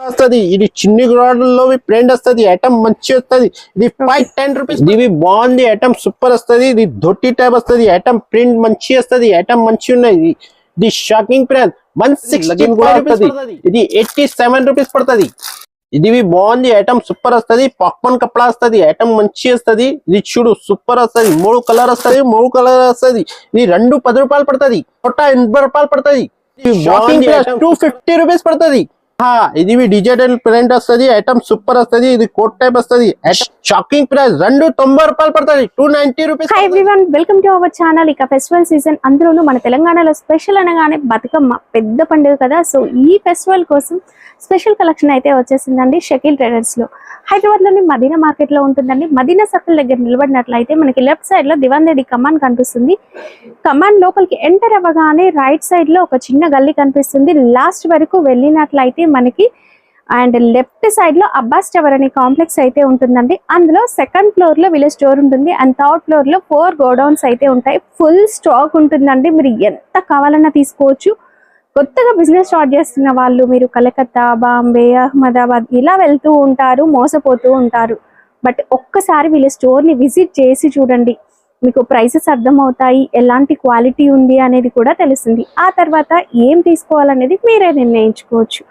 వస్తది ఇది చిన్ని గ్రాడ్లో ప్రింట్ వస్తది ఐటమ్ మంచి వస్తది ఇది 510 రూపీస్ ఇది బాగుంది ఐటమ్ సూపర్ వస్తది ఇది ధోతి టైప్ వస్తది ఐటమ్ ప్రింట్ మంచి వస్తది ఐటమ్ మంచి ఉన్నాయి ఇది షాకింగ్ ప్రైస్ 165 రూపీస్ ఇది 87 రూపీస్ పడుతుంది ఇది బాగుంది ఐటమ్ సూపర్ వస్తది పాప్కార్న్ కపడా వస్తది ఐటమ్ మంచి వస్తది ఇది చూడు సూపర్ వస్తది మూడు కలర్ వస్తది ఇది 10 రూపాయలు పడుతుంది 80 రూపాయలు పడుతుంది షాకింగ్ ప్రైస్ 250 రూపీస్ పడుతుంది ఇది డిజిటల్ ప్రింట్ వస్తది ఐటమ్ సూపర్ వస్తది ఇది కోట్ టైప్ వస్తది షాకింగ్ ప్రైస్ 90 రూపాయలు పడుతుంది 290 rupees hi everyone welcome to our channel ఇక ఫెస్టివల్ సీజన్ అందులోనూ మన తెలంగాణలో స్పెషల్ అనగానే బతుకమ్మ పెద్ద పండుగ కదా సో ఈ ఫెస్టివల్ కోసం స్పెషల్ కలెక్షన్ అయితే వచ్చేసిందండి షకీల్ ట్రేడర్స్ లో హైదరాబాద్ లోని మదీనా మార్కెట్ లో ఉంటుందండి మదీనా సర్కిల్ దగ్గర నిలబడినట్లయితే మనకి లెఫ్ట్ సైడ్ లో దివాన్ రెడ్డి కమాన్ కనిపిస్తుంది కమాన్ లోపలికి ఎంటర్ అవ్వగానే రైట్ సైడ్ లో ఒక చిన్న గల్లీ కనిపిస్తుంది లాస్ట్ వరకు వెళ్ళినట్లయితే మనకి అండ్ లెఫ్ట్ సైడ్ లో అబ్బాస్ టవర్ అనే కాంప్లెక్స్ అయితే ఉంటుందండి అందులో సెకండ్ ఫ్లోర్ లో వీళ్ళ స్టోర్ ఉంటుంది అండ్ థర్డ్ ఫ్లోర్ లో 4 గోడౌన్స్ అయితే ఉంటాయి ఫుల్ స్టాక్ ఉంటుందండి మీరు ఎంత కావాలన్నా తీసుకోవచ్చు కొత్తగా బిజినెస్ స్టార్ట్ చేస్తున్న వాళ్ళు మీరు కలకత్తా బాంబే అహ్మదాబాద్ ఇలా వెళ్తూ ఉంటారు మోసపోతూ ఉంటారు బట్ ఒక్కసారి వీళ్ళ స్టోర్ ని విజిట్ చేసి చూడండి మీకు ప్రైసెస్ అర్థమవుతాయి ఎలాంటి క్వాలిటీ ఉంది అనేది కూడా తెలుస్తుంది ఆ తర్వాత ఏం తీసుకోవాలనేది మీరే నిర్ణయించుకోవచ్చు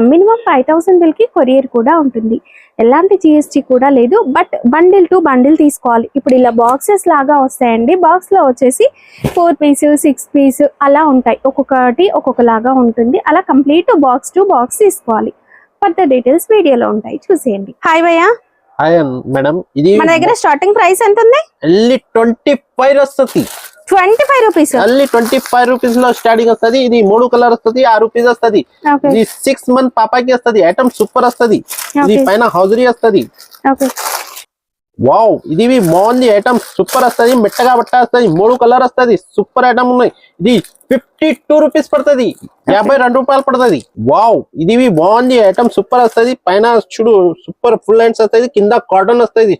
మినిమం 5000 బిల్ కి కొరియర్ కూడా ఉంటుంది ఎలాంటి జిఎస్టీ కూడా లేదు బట్ బండిల్ టు బండిల్ తీసుకోవాలి ఇప్పుడు ఇలా బాక్సెస్ లాగా వస్తాయండి బాక్స్ లో వచ్చేసి 4 పీస్ 6 పీస్ అలా ఉంటాయి ఒక్కొక్కటి ఒక్కొక్కలాగా ఉంటుంది అలా కంప్లీట్ బాక్స్ టు బాక్స్ తీసుకోవాలి ఫర్దర్ డీటెయిల్స్ వీడియోలో ఉంటాయి చూసేయండి హాయ్ భయ్యా హాయ్ మేడం ఇది మన దగ్గర స్టార్టింగ్ ప్రైస్ ఎంత ఉంది ఓన్లీ 25 వస్తది 25 రూపీస్ ఓన్లీ 25 రూపీస్ లో స్టార్టింగ్ వస్తది ఇది 3 కలర్ వస్తది 6 రూపీస్ వస్తది ఇది 6 మంత్ పాపాకి వస్తది ఐటమ్ సూపర్ వస్తది ఇది పైన హౌజరీ వస్తది ఓకే వావ్ ఇది బాగుంది ఐటమ్ సూపర్ వస్తది మెట్టగా బట్ట వస్తది 3 కలర్ వస్తది సూపర్ ఐటమ్ ఉన్నాయి ఇది 52 రూపీస్ పడుతుంది 52 రూపాయలు పడుతుంది వావ్ ఇది బాగుంది ఐటమ్ సూపర్ వస్తది పైన చూడు సూపర్ ఫుల్ హ్యాండ్స్ వస్తది కింద కాటన్ వస్తది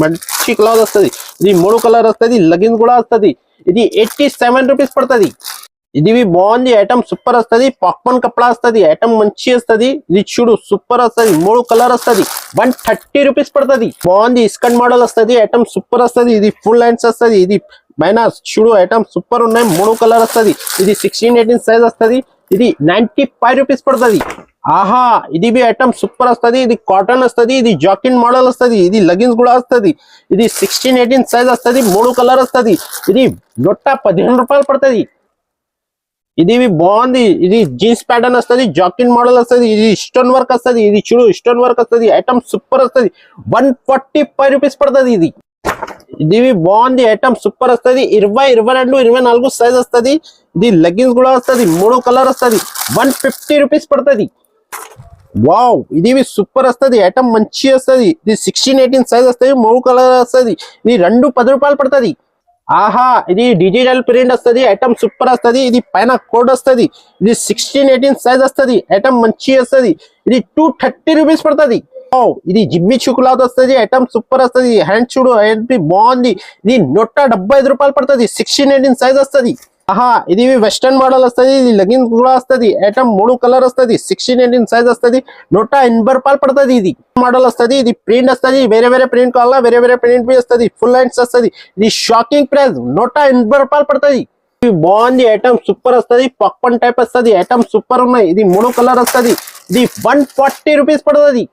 మంచి క్లాత్ వస్తది ఇది 3 కలర్ వస్తది లెగిన్స్ కూడా వస్తది ఇది 87 రూపీస్ పడుతుంది ఇది బాగుంది ఐటమ్ సూపర్ వస్తది పాప్కార్న్ కపడా వస్తది ఐటమ్ మంచి వస్తది ఇది చూడు సూపర్ వస్తది 3 కలర్ వస్తది 130 రూపీస్ పడుతుంది బాగుంది స్కర్ట్ మోడల్ వస్తది ఐటమ్ సూపర్ వస్తది ఇది ఫుల్ హ్యాండ్స్ వస్తది ఇది మైనస్ చూడు ఐటమ్ సూపర్ ఉన్నాయి 3 కలర్ వస్తది ఇది 16-18 సైజ్ వస్తది ఇది 95 రూపీస్ పడుతుంది ఆహా ఇది ఐటమ్ సూపర్ వస్తది ఇది కాటన్ వస్తది ఇది జాకెట్ మోడల్ వస్తది ఇది లెగిన్స్ కూడా వస్తది ఇది 16-18 సైజ్ వస్తది 3 కలర్ వస్తది ఇది 115 రూపాయలు పడుతుంది ఇది బాగుంది ఇది జీన్స్ ప్యాటర్న్ వస్తది జాకెట్ మోడల్ వస్తది ఇది స్టోన్ వర్క్ వస్తది ఇది చూడు స్టోన్ వర్క్ వస్తది ఐటమ్ సూపర్ వస్తది 145 రూపీస్ పడుతుంది ఇది బాగుంది ఐటమ్ సూపర్ వస్తది 20, 22, 24 సైజ్ వస్తది ఇది లెగిన్స్ కూడా వస్తది 3 కలర్ వస్తది 150 రూపీస్ పడుతుంది వావ్ ఇది సూపర్ వస్తది ఐటమ్ మంచి వస్తది ఇది 16-18 సైజ్ వస్తది 3 కలర్ వస్తది ఇది 10 రూపాయలు పడుతుంది ఆహా ఇది డిజిటల్ ప్రింట్ వస్తది ఐటమ్ సూపర్ వస్తది ఇది పైన కోడ్ వస్తది ఇది 16-18 సైజ్ వస్తది ఐటమ్ మంచి వస్తది ఇది 230 రూపీస్ పడుతుంది ఇది జిమ్మి చుకులాత్ వస్తది ఐటమ్ సూపర్ వస్తది హ్యాండ్ చూడు బాగుంది ఇది 175 రూపాయలు పడుతుంది 16-18 సైజ్ వస్తది ఆహా ఇది వెస్టర్న్ మోడల్ వస్తది ఇది లెగిన్స్ కూడా వస్తది ఐటమ్ 3 కలర్ వస్తది 16-18 సైజ్ వస్తది 180 రూపాయలు పడుతుంది ఇది మోడల్ వస్తది ఇది ప్రింట్ వస్తది వేరే ప్రింట్ కావాలా వేరే ప్రింట్ బి వస్తది ఫుల్ హ్యాండ్స్ వస్తది ఇది షాకింగ్ ప్రైస్ 180 రూపాయలు పడుతుంది బాగుంది ఐటమ్ సూపర్ వస్తది పాప్కార్న్ టైప్ వస్తది ఐటమ్ సూపర్ ఉన్నాయి ఇది 3 కలర్ వస్తది ఇది 140 రూపీస్ పడుతుంది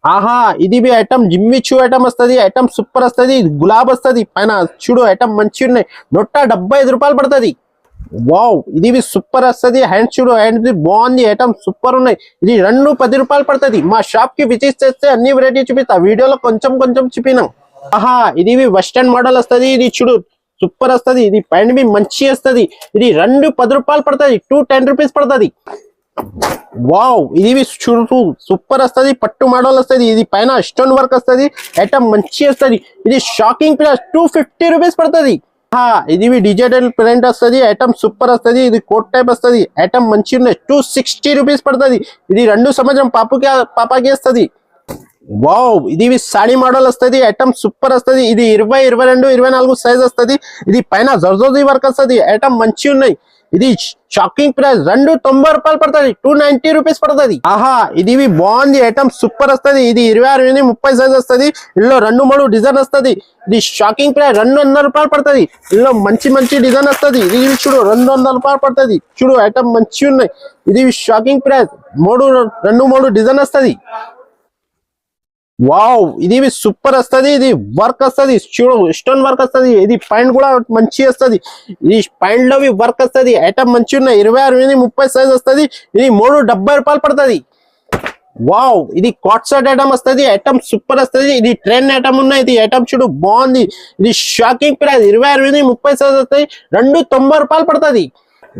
ఆహా ఇది ఐటమ్ జిమ్మి చూ ఐటమ్ వస్తది ఐటమ్ సూపర్ వస్తది గులాబ్ వస్తది పైన చూడు ఐటమ్ మంచి ఉన్నాయి 175 రూపాయలు పడుతుంది వావ్ ఇది సూపర్ వస్తది హ్యాండ్ చూడు హ్యాండ్ బాగుంది ఐటమ్ సూపర్ ఉన్నాయి ఇది 10 రూపాయలు పడుతుంది మా షాప్ కి విజిట్ చేస్తే అన్ని వెరైటీ చూపిస్తా వీడియోలో కొంచెం చూపినాం ఆహా ఇది వెస్టర్న్ మోడల్ వస్తది ఇది చూడు సూపర్ వస్తది ఇది పైన మంచి వస్తది ఇది 10 రూపాయలు పడుతుంది 210 రూపీస్ పడుతుంది వావ్ ఇది చూడు సూపర్ వస్తది పట్టు మోడల్ వస్తది ఇది పైన స్టోన్ వర్క్ వస్తది ఐటమ్ మంచి వస్తది ఇది షాకింగ్ ప్రైస్ 250 రూపీస్ పడుతుంది ఇది డిజిటల్ ప్రింట్ వస్తది ఐటమ్ సూపర్ వస్తది ఇది కోట్ టైప్ వస్తది ఐటమ్ మంచి ఉన్నాయి 260 రూపీస్ పడుతుంది ఇది 2 సంవత్సరం పాపాకి వస్తది వావ్ ఇది సాడీ మోడల్ వస్తది ఐటమ్ సూపర్ వస్తది ఇది 20, 22, 24 సైజ్ వస్తది ఇది పైన జర్దోజీ వర్క్ వస్తది ఐటమ్ మంచి ఉన్నాయి ఇది షాకింగ్ ప్రైస్ 290 రూపాయలు పడుతుంది, 290 రూపీస్ పడుతుంది. ఆహా ఇది బాగుంది ఐటమ్, సూపర్ వస్తుంది. ఇది 26 30 సైజ్ వస్తుంది. ఇందులో 2 3 డిజైన్ వస్తుంది. ఇది షాకింగ్ ప్రైస్ 200 రూపాయలు పడుతుంది. ఇందులో మంచి మంచి డిజైన్ వస్తుంది. ఇది చూడు 200 రూపాయలు పడుతుంది. చూడు ఐటమ్ మంచి ఉన్నాయి. ఇది షాకింగ్ ప్రైస్ 2 3 డిజైన్ వస్తుంది. వావ్ ఇది సూపర్ వస్తుంది. ఇది వర్క్ వస్తుంది, చూడు స్టోన్ వర్క్ వస్తుంది. ఇది పాయింట్ కూడా మంచి వస్తుంది. ఇది పాయింట్ లో వర్క్ వస్తుంది. ఐటమ్ మంచి ఉన్నాయి. 26 30 సైజ్ వస్తుంది. ఇది 370 రూపాయలు పడుతుంది. వావ్ ఇది కాట్ సెట్ ఐటమ్ వస్తుంది. ఐటమ్ సూపర్ వస్తుంది. ఇది ట్రెండ్ ఐటమ్ ఉన్నాయి. ఇది ఐటమ్ చూడు బాగుంది. ఇది షాకింగ్ ప్రైస్ 26 30 సైజ్ వస్తుంది. 290 రూపాయలు పడుతుంది.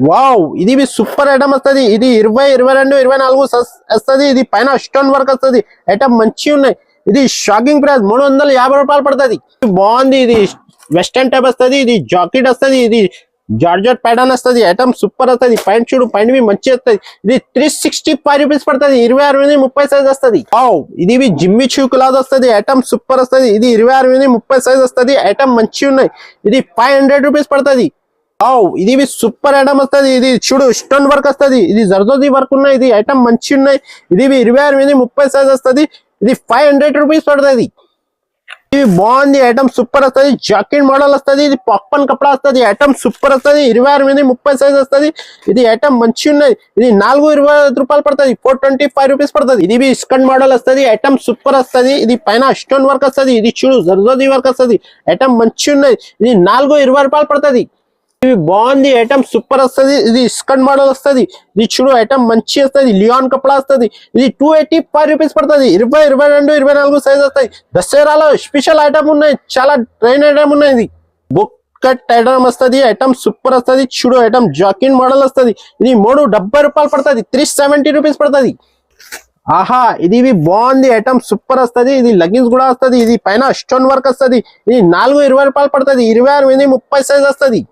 వావ్ ఇది సూపర్ ఐటమ్ వస్తుంది. ఇది 20 22 24 వస్తుంది. ఇది పైన స్టోన్ వర్క్ వస్తుంది. ఐటమ్ మంచి ఉన్నాయి. ఇది షాకింగ్ ప్రైస్ 350 రూపాయలు పడుతుంది. బాగుంది. ఇది వెస్టర్న్ టైప్ వస్తుంది. ఇది జాకెట్ వస్తుంది. ఇది జార్జెట్ ప్యాటర్న్ వస్తుంది. ఐటమ్ సూపర్ వస్తుంది. పాయింట్ చూడు, పాయింట్ మంచి వస్తుంది. ఇది 365 రూపీస్ పడుతుంది. 26 30 సైజ్ వస్తుంది. వావ్ ఇది జిమ్మి చూకులాగా వస్తుంది. ఐటమ్ సూపర్ వస్తుంది. ఇది 26 30 సైజ్ వస్తుంది. ఐటమ్ మంచి ఉన్నాయి. ఇది 500 రూపీస్ పడుతుంది. ఇది సూపర్ ఐటమ్ వస్తుంది. ఇది చూడు స్టోన్ వర్క్ వస్తుంది. ఇది జర్దోజీ వర్క్ ఉన్నాయి. ఇది ఐటమ్ మంచి ఉన్నాయి. ఇది 26 30 సైజ్ వస్తుంది. ఇది 500 రూపీస్ పడుతుంది. ఇది బాగుంది. ఐటమ్ సూపర్ వస్తుంది. జాకెట్ మోడల్ వస్తుంది. ఇది పాప్కార్న్ కపడా వస్తుంది. ఐటమ్ సూపర్ వస్తుంది. 26 30 సైజ్ వస్తుంది. ఇది ఐటమ్ మంచి ఉన్నాయి. ఇది 425 రూపాయలు పడుతుంది. 425 రూపీస్ పడుతుంది. ఇది స్కర్ట్ మోడల్ వస్తుంది. ఐటమ్ సూపర్ వస్తుంది. ఇది పైన స్టోన్ వర్క్ వస్తుంది. ఇది చూడు జర్దోజీ వర్క్ వస్తుంది. ఐటమ్ మంచి ఉన్నాయి. ఇది 420 రూపాయలు పడుతుంది. ఇది బాగుంది. ఐటమ్ సూపర్ వస్తుంది. ఇది స్కర్ట్ మోడల్ వస్తుంది. ఇది చూడు ఐటమ్ మంచి వస్తుంది. లియాన్ కపడా వస్తుంది. ఇది 285 రూపీస్ పడుతుంది. 20 22 24 సైజ్ వస్తాయి. దసరాలో స్పెషల్ ఐటమ్ ఉన్నాయి. చాలా ట్రైన్ ఐటమ్ ఉన్నాయి. ఇది బుక్ కట్ ఐటమ్ వస్తుంది. ఐటమ్ సూపర్ వస్తుంది. చూడు ఐటమ్ జాకెట్ మోడల్ వస్తుంది. ఇది 370 రూపాయలు పడుతుంది. 370 రూపీస్ పడుతుంది. ఆహా ఇది బాగుంది. ఐటమ్ సూపర్ వస్తుంది. ఇది లెగ్గిన్స్ కూడా వస్తుంది. ఇది పైన స్టోన్ వర్క్ వస్తుంది. ఇది 420 రూపాయలు పడుతుంది. 26 30 సైజ్ వస్తుంది.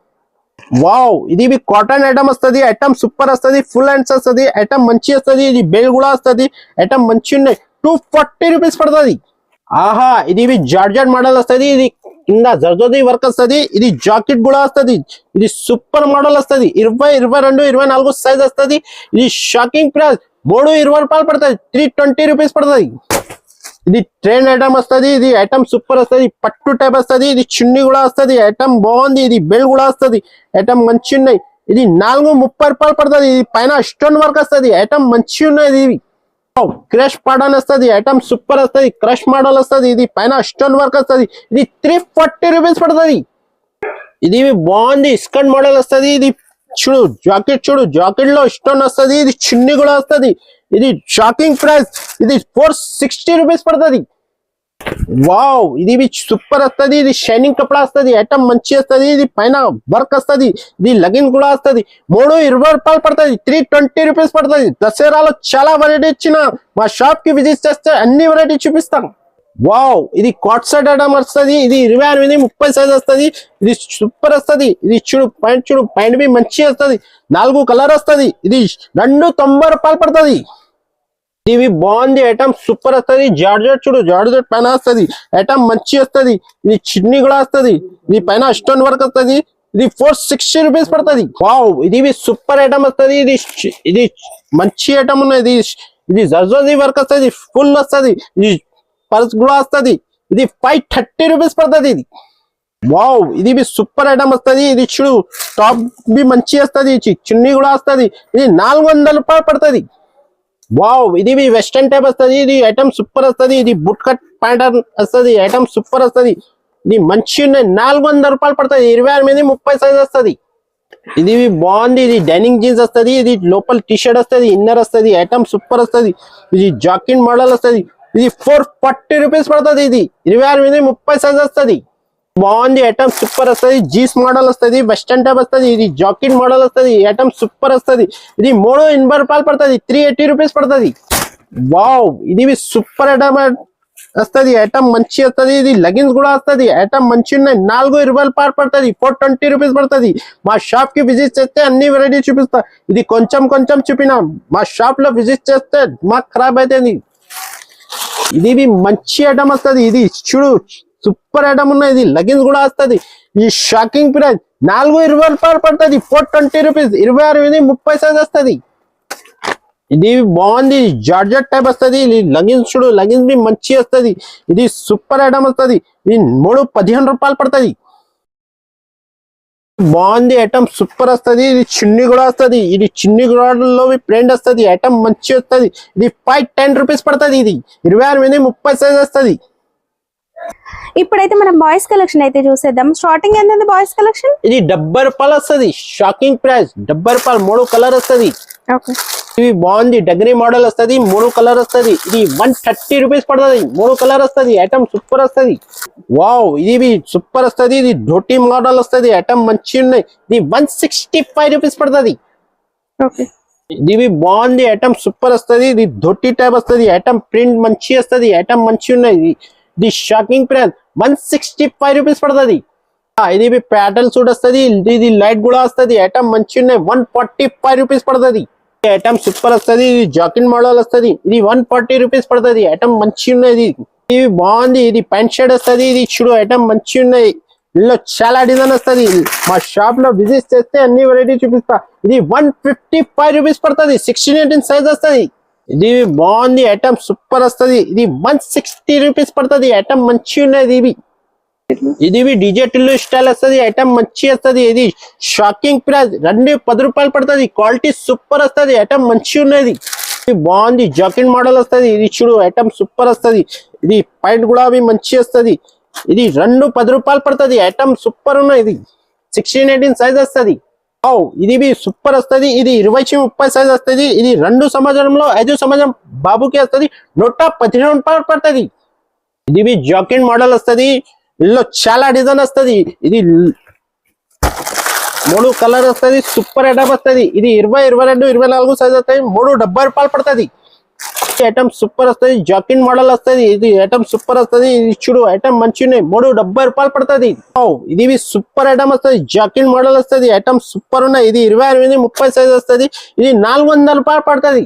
వావ్ ఇది కాటన్ ఐటమ్ వస్తుంది. ఐటమ్ సూపర్ వస్తుంది. ఫుల్ హ్యాండ్స్ వస్తుంది. ఐటమ్ మంచి వస్తుంది. ఇది బెల్ కూడా వస్తుంది. ఐటమ్ మంచి ఉన్నాయి. 240 రూపీస్ పడుతుంది. ఆహా ఇది జార్జెట్ మోడల్ వస్తుంది. ఇది కింద జర్దోజీ వర్క్ వస్తుంది. ఇది జాకెట్ కూడా వస్తుంది. ఇది సూపర్ మోడల్ వస్తుంది. 20 22 24 సైజ్ వస్తుంది. ఇది షాకింగ్ ప్రైస్ 320 రూపాయలు పడుతుంది. 320 రూపీస్ పడుతుంది. ఇది ట్రెండ్ ఐటమ్ వస్తుంది. ఇది ఐటమ్ సూపర్ వస్తుంది. పట్టు టైప్ వస్తుంది. ఇది చున్నీ కూడా వస్తుంది. ఐటమ్ బాగుంది. ఇది బెల్ కూడా వస్తుంది. ఐటమ్ మంచి ఉన్నాయి. ఇది 430 రూపాయలు పడుతుంది. ఇది పైన స్టోన్ వర్క్ వస్తుంది. ఐటమ్ మంచి ఉన్నాయి. ఇది క్రష్ ప్యాటర్న్ వస్తుంది. ఐటమ్ సూపర్ వస్తుంది. క్రష్ మోడల్ వస్తుంది. ఇది పైన స్టోన్ వర్క్ వస్తుంది. ఇది 340 రూపీస్ పడుతుంది. ఇది బాగుంది. స్కర్ట్ మోడల్ వస్తుంది. ఇది చూడు జాకెట్, చూడు జాకెట్ లో స్టోన్ వస్తుంది. ఇది చున్నీ కూడా వస్తుంది. ఇది షాకింగ్ ప్రైస్. ఇది 460 రూపీస్ పడుతుంది. వావ్ ఇది సూపర్ వస్తుంది. ఇది షైనింగ్ కపడా వస్తుంది. ఐటమ్ మంచి వస్తుంది. ఇది పైన వర్క్ వస్తుంది. ఇది లెగిన్ కూడా వస్తుంది. 320 రూపాయలు పడుతుంది. 320 రూపీస్ పడుతుంది. దసరాలో చాలా వెరైటీ ఇచ్చిన మా షాప్ కి విజిట్ చేస్తే అన్ని వెరైటీ చూపిస్తాం. వావ్ ఇది కాట్ సెట్ ఐటమ్ వస్తుంది. ఇది 26 30 సైజ్ వస్తుంది. ఇది సూపర్ వస్తుంది. ఇది చూడు పాయింట్, చూడు పాయింట్ మంచి వస్తుంది. 4 కలర్ వస్తుంది. ఇది 290 రూపాయలు పడుతుంది. ఇది బాగుంది. ఐటమ్ సూపర్ వస్తుంది. జార్జెట్, చూడు జార్జెట్ పైన వస్తుంది. ఐటమ్ మంచి వస్తుంది. ఇది చిన్ని కూడా వస్తుంది. ఇది పైన స్టోన్ వర్క్ వస్తుంది. ఇది 460 రూపీస్ పడుతుంది. వావ్ ఇది సూపర్ ఐటమ్ వస్తుంది. ఇది మంచి ఐటమ్ ఉన్నది. ఇది జర్దోజీ వర్క్ వస్తుంది. ఫుల్ వస్తుంది. ఇది పర్స్ కూడా వస్తుంది. ఇది 530 రూపీస్ పడుతుంది. ఇది వావ్ ఇది సూపర్ ఐటమ్ వస్తుంది. ఇది చూడు టాప్ మంచి వస్తుంది. చున్నీ కూడా వస్తుంది. ఇది 400 రూపాయలు పడుతుంది. వావ్ ఇది వెస్టర్న్ టైప్ వస్తుంది. ఇది ఐటమ్ సూపర్ వస్తుంది. ఇది బుట్ కట్ ప్యాటర్న్ వస్తుంది. ఐటమ్ సూపర్ వస్తుంది. ఇది మంచి ఉన్నాయి. 400 రూపాయలు పడుతుంది. 26 30 సైజ్ వస్తుంది. ఇది బాగుంది. ఇది డైనింగ్ జీన్స్ వస్తుంది. ఇది లోపల టీ షర్ట్ వస్తుంది. ఇన్నర్ వస్తుంది. ఐటమ్ సూపర్ వస్తుంది. ఇది జాకెట్ మోడల్ వస్తుంది. ఇది 440 రూపీస్ పడుతుంది. ఇది 26 30 సైజ్ వస్తుంది. బాగుంది. ఐటమ్ సూపర్ వస్తుంది. జీన్స్ మోడల్ వస్తుంది. వెస్టర్న్ టైప్ వస్తుంది. ఇది జాకెట్ మోడల్ వస్తుంది. ఐటమ్ సూపర్ వస్తుంది. ఇది 380 రూపాయలు పడుతుంది. 380 రూపీస్ పడుతుంది. వావ్ ఇది సూపర్ ఐటమ్ వస్తుంది. ఐటమ్ మంచి వస్తుంది. ఇది లెగిన్స్ కూడా వస్తుంది. ఐటమ్ మంచి ఉన్నాయి. 420 రూపాయలు పడుతుంది. 420 రూపీస్ పడుతుంది. మా షాప్ కి విజిట్ చేస్తే అన్ని వెరైటీ చూపిస్తా. ఇది కొంచెం కొంచెం చూపినా. మా షాప్ లో విజిట్ చేస్తే మాకు ఖరాబ్ అవుతుంది. ఇది మంచి ఐటమ్ వస్తుంది. ఇది చూడు సూపర్ ఐటమ్ ఉన్నాయి. ఇది లెగిన్స్ కూడా వస్తుంది. ఈ షాకింగ్ ప్రైస్ 420 రూపాయలు పడుతుంది. 420 రూపీస్. 26 సైజ్ వస్తుంది. ఇది బాగుంది. జార్జెట్ టైప్ వస్తుంది. ఇది లెగిన్స్ చూడు, లెగిన్స్ బి మంచి వస్తుంది. ఇది సూపర్ ఐటమ్ వస్తుంది. ఇది 315 రూపాయలు పడుతుంది. బాగుంది ఐటమ్, సూపర్ వస్తుంది. ఇది చిన్ని కూడా వస్తుంది. ఇది చిన్ని కూడా ప్రింట్ వస్తుంది. ఐటమ్ మంచి వస్తుంది. ఇది 510 రూపీస్ పడుతుంది. ఇది 26 సైజ్ వస్తుంది. ఇప్పుడైతే మనం బాయ్స్ కలెక్షన్ అయితే చూసేద్దాం. స్టార్టింగ్ ఎంత బాయ్స్ కలెక్షన్? ఇది 70 రూపాయలు వస్తుంది. షాకింగ్ ప్రైస్ 70 రూపాయలు. 3 కలర్ వస్తుంది. ఓకే, ఇది బాగుంది. డగరీ మోడల్ వస్తుంది. 3 కలర్ వస్తుంది. ఇది 130 రూపీస్ పడుతుంది. 3 కలర్ వస్తుంది. ఐటమ్ సూపర్ వస్తుంది. వావ్, ఇది సూపర్ వస్తుంది. ఇది ధోటీ మోడల్ వస్తుంది. ఐటమ్ మంచి ఉన్నాయి. ఇది 165 రూపీస్ పడుతుంది. ఓకే, ఇది బాగుంది. ఐటమ్ సూపర్ వస్తుంది. ఇది ధోటీ టైప్ వస్తుంది. ఐటమ్ ప్రింట్ మంచి వస్తుంది. ఐటమ్ మంచి ఉన్నాయి. ఇది షాకింగ్ ప్రైస్ 165 రూపీస్ పడుతుంది. ఇది ప్యాటర్న్ సూట్ వస్తుంది. ఇది లైట్ కూడా వస్తుంది. ఐటమ్ మంచి ఉన్నాయి. 145 రూపీస్ పడుతుంది. ఐటమ్ సూపర్ వస్తుంది. ఇది జాకెట్ మోడల్ వస్తుంది. ఇది 140 రూపీస్ పడుతుంది. ఐటమ్ మంచి ఉన్నది. ఇది బాగుంది. ఇది ప్యాంట్ షర్ట్ వస్తుంది. ఇది చూడు, ఐటమ్ మంచి ఉన్నాయి. ఇందులో చాలా డిజైన్ వస్తుంది. మా షాప్ లో విజిట్ చేస్తే అన్ని వెరైటీ చూపిస్తా. ఇది 155 రూపీస్ పడుతుంది. 16-18 సైజ్ వస్తుంది. ఇది బాగుంది. ఐటమ్ సూపర్ వస్తుంది. ఇది 160 రూపీస్ పడుతుంది. ఐటమ్ మంచి ఉన్నది. ఇది డీజే టిల్లు స్టైల్ వస్తుంది. ఐటమ్ మంచి వస్తుంది. ఇది షాకింగ్ ప్రైస్ 10 రూపాయలు పడుతుంది. క్వాలిటీ సూపర్ వస్తుంది. ఐటమ్ మంచి ఉన్నది. ఇది బాగుంది. జాకెట్ మోడల్ వస్తుంది. ఇది చూడు, ఐటమ్ సూపర్ వస్తుంది. ఇది పాయింట్ కూడా మంచి వస్తుంది. ఇది 10 రూపాయలు పడుతుంది. ఐటమ్ సూపర్ ఉన్నది. ఇది 16-18 సైజ్ వస్తుంది. ఇది సూపర్ వస్తుంది. ఇది 20-30 సైజ్ వస్తుంది. ఇది 2 సంవత్సరంలో 5 సంవత్సరం బాబుకి వస్తుంది. 115 రూపాయలు పడుతుంది. ఇది జాకెట్ మోడల్ వస్తుంది. ఇందులో చాలా డిజైన్ వస్తుంది. ఇది 3 కలర్ వస్తుంది. సూపర్ ఐటమ్ వస్తుంది. ఇది 20, 22, 24 సైజ్ వస్తుంది. 370 రూపాయలు పడుతుంది. ఐటమ్ సూపర్ వస్తుంది. జాకెట్ మోడల్ వస్తుంది. ఇది ఐటమ్ సూపర్ వస్తుంది. ఇది చూడు, ఐటమ్ మంచి ఉన్నాయి. 370 రూపాయలు పడుతుంది. ఇది సూపర్ ఐటమ్ వస్తుంది. జాకెట్ మోడల్ వస్తుంది. ఐటమ్ సూపర్ ఉన్నాయి. ఇది 28, 30 సైజ్ వస్తుంది. ఇది 400 రూపాయలు పడుతుంది.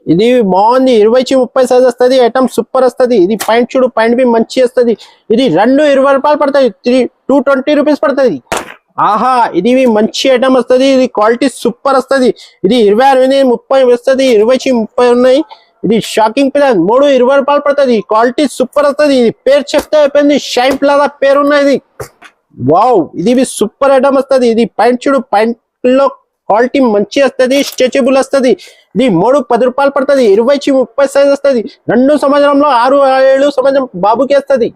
ఇది బాగుంది. 20-30 సైజ్ వస్తుంది. ఐటమ్ సూపర్ వస్తుంది. ఇది పాయింట్ చూడు, పాయింట్ బి మంచి వస్తుంది. ఇది 20 రూపాయలు పడుతుంది. 220 రూపీస్ పడుతుంది. ఆహా, ఇది మంచి ఐటమ్ వస్తుంది. ఇది క్వాలిటీ సూపర్ వస్తుంది. ఇది 26, 30 వస్తుంది. 20-30 ఉన్నాయి. ఇది షాకింగ్ ప్రైస్ 320 రూపాయలు పడుతుంది. క్వాలిటీ సూపర్ వస్తుంది. ఇది పేరు చెప్తే అయిపోయింది. షైన్ ప్లాజా పేరు ఉన్నది. వావ్, ఇది సూపర్ ఐటమ్ వస్తుంది. ఇది పాయింట్ చూడు, పాయింట్ లో క్వాలిటీ మంచి వస్తుంది. స్ట్రెచబుల్ వస్తుంది. ఇది 310 రూపాయలు పడుతుంది. 20-30 సైజ్ వస్తుంది. 2 సంవత్సరంలో 6-7 సంవత్సరం బాబుకి వస్తుంది.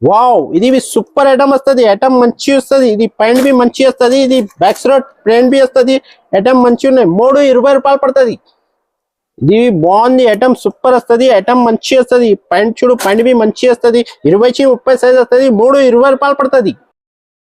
వావ్, ఇది సూపర్ ఐటమ్ వస్తుంది. ఐటమ్ మంచి వస్తుంది. ఇది ప్యాంట్ బి మంచి వస్తుంది. ఇది బ్యాక్ సైడ్ ప్యాంట్ బి వస్తుంది. ఐటమ్ మంచి ఉన్నాయి. 320 రూపాయలు పడుతుంది. ఇది బాగుంది. ఐటమ్ సూపర్ వస్తుంది. ఐటమ్ మంచి వస్తుంది. ప్యాంట్ చూడు, ప్యాంట్ బి మంచి వస్తుంది. 20-30 సైజ్ వస్తుంది. 320 రూపాయలు పడుతుంది.